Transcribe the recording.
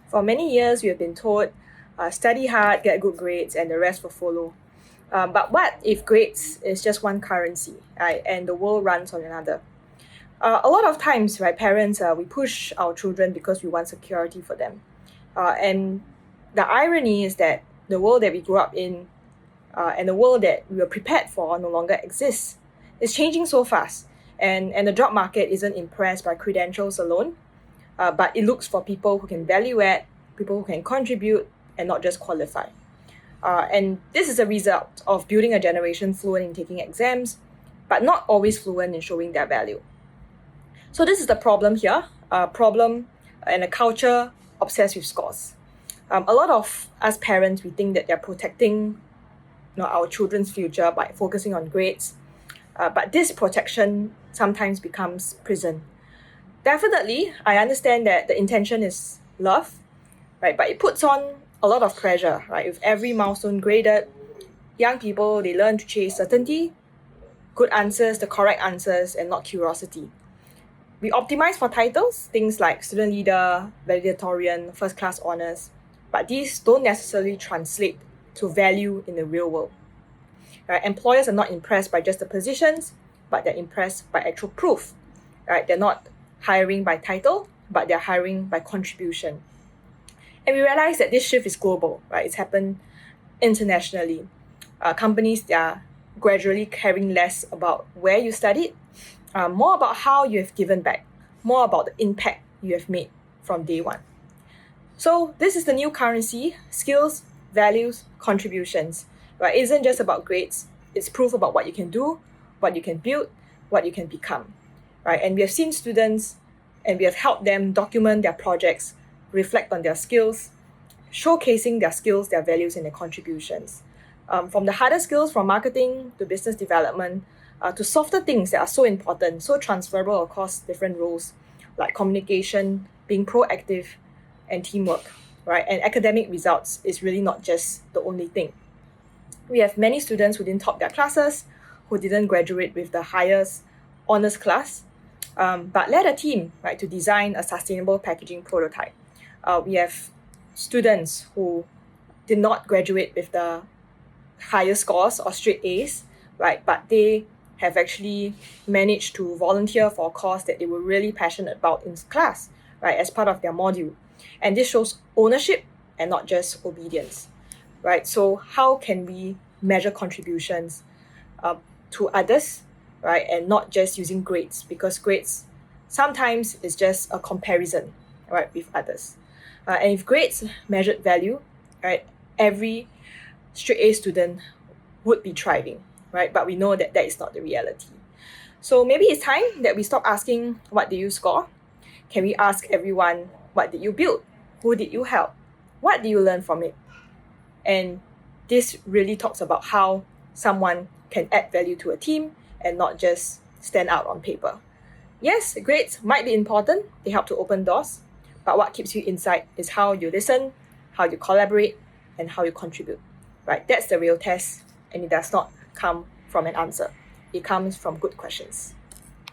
For many years, we have been told, study hard, get good grades, and the rest will follow. But what if grades is just one currency, right, and the world runs on another? A lot of times, right, parents, we push our children because we want security for them. And the irony is that the world that we grew up in and the world that we were prepared for no longer exists. It's changing so fast, and the job market isn't impressed by credentials alone, but it looks for people who can value add, people who can contribute, and not just qualify. And this is a result of building a generation fluent in taking exams, but not always fluent in showing their value. So this is the problem here, problem and a culture obsessed with scores. A lot of us parents, we think that they're protecting our children's future by focusing on grades, but this protection sometimes becomes prison. Definitely, I understand that the intention is love, right? But it puts on a lot of pressure, right? With every milestone graded, young people, they learn to chase certainty, good answers, the correct answers, and not curiosity. We optimize for titles, things like student leader, valedictorian, first class honors, but these don't necessarily translate to value in the real world. Right? Employers are not impressed by just the positions, but they're impressed by actual proof. Right? They're not hiring by title, but they're hiring by contribution. And we realize that this shift is global, right? It's happened internationally. Companies, they are gradually caring less about where you studied, more about how you have given back, more about the impact you have made from day one. So this is the new currency: skills, values, contributions. Right? It isn't just about grades. It's proof about what you can do, what you can build, what you can become. Right? And we have seen students, and we have helped them document their projects, reflect on their skills, showcasing their skills, their values, and their contributions. From the harder skills, from marketing to business development, to softer things that are so important, so transferable across different roles, like communication, being proactive, and teamwork, right? And academic results is really not just the only thing. We have many students who didn't top their classes, who didn't graduate with the highest honors class, but led a team, right, to design a sustainable packaging prototype. We have students who did not graduate with the higher scores or straight A's, right, but they have actually managed to volunteer for a course that they were really passionate about in class, right, as part of their module. And this shows ownership and not just obedience, right? So how can we measure contributions to others, right, and not just using grades, because grades sometimes is just a comparison, right, with others. And if grades measured value, right, every straight A student would be thriving, right? But we know that that is not the reality. So maybe it's time that we stop asking, what did you score? Can we ask everyone, what did you build? Who did you help? What did you learn from it? And this really talks about how someone can add value to a team and not just stand out on paper. Yes, grades might be important, they help to open doors, but what keeps you inside is how you listen, how you collaborate, and how you contribute, right? That's the real test, and it does not come from an answer. It comes from good questions.